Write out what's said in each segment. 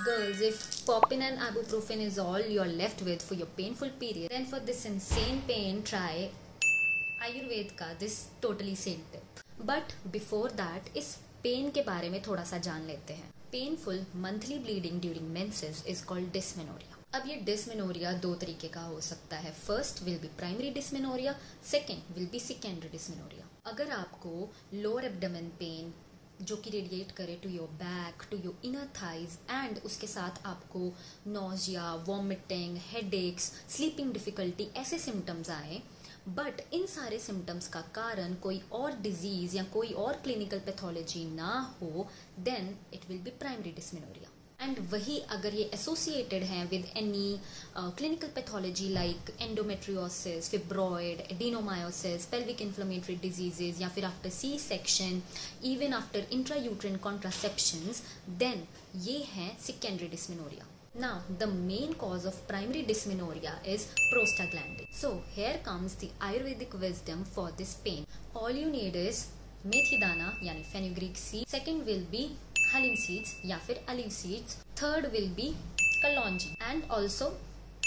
Girls, if Popin and ibuprofen is all you're left with for your painful period, then for this insane pain, try Ayurved का this totally same tip. But before that, इस pen के बारे में थोड़ा सा जान लेते हैं. Painful monthly bleeding during menses is called dysmenorrhea. अब ये dysmenorrhea दो तरीके का हो सकता है. First will be primary dysmenorrhea, second will be secondary dysmenorrhea. अगर आपको lower abdomen pain जो कि रेडिएट करे to your back, to your inner thighs and उसके साथ आपको nausea, vomiting, headaches, sleeping difficulty ऐसे सिम्टम्स आए, बट इन सारे सिम्टम्स का कारण कोई और डिजीज या कोई और क्लिनिकल पैथोलॉजी ना हो, then it will be primary dysmenorrhea. And वही अगर ये एसोसिएटेड हैं with any clinical pathology like endometriosis, fibroid, adenomyosis, pelvic inflammatory diseases या फिर after C section, even after intrauterine contraceptions, then ये है secondary dysmenorrhea. Now, the main cause of primary dysmenorrhea is prostaglandin. So, here comes the Ayurvedic wisdom for this pain. All you need is methi dana यानी fenugreek seed. Second will be halim seeds या फिर olive seeds. Third will be kalonji and also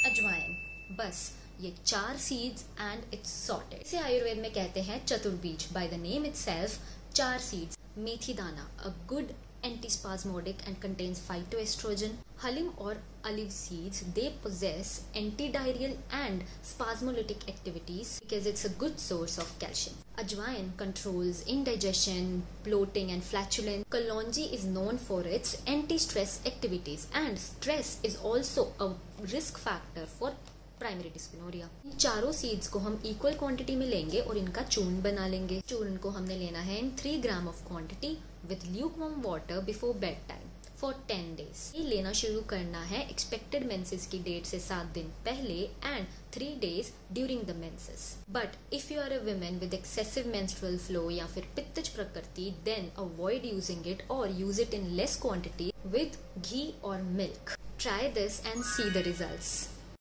अजवाइन. बस ये 4 seeds and it's sorted. इसे आयुर्वेद में कहते हैं चतुर्बीज. By the name itself, 4 seeds. मेथी दाना, a good antispasmodic and contains phytoestrogen. Halim or olive seeds, they possess antidiarrheal and spasmolytic activities because it's a good source of calcium. Ajwain controls indigestion, bloating and flatulence. Kalonji is known for its anti-stress activities and stress is also a risk factor for primary dysmenorrhea. इन चारों seeds को हम equal quantity में लेंगे और इनका चूर्ण बना लेंगे. चूर्ण को हमने लेना है इन 3 gram of quantity with lukewarm water before bed time for 10 days. ये लेना शुरू करना है एक्सपेक्टेड मेंसेस की डेट से 7 दिन पहले and 3 days during the menses. But if you are a women with excessive menstrual flow या फिर पित्तज प्रकृति, देन अवॉइड यूजिंग इट और use it in less quantity with घी और milk. Try this and see the results.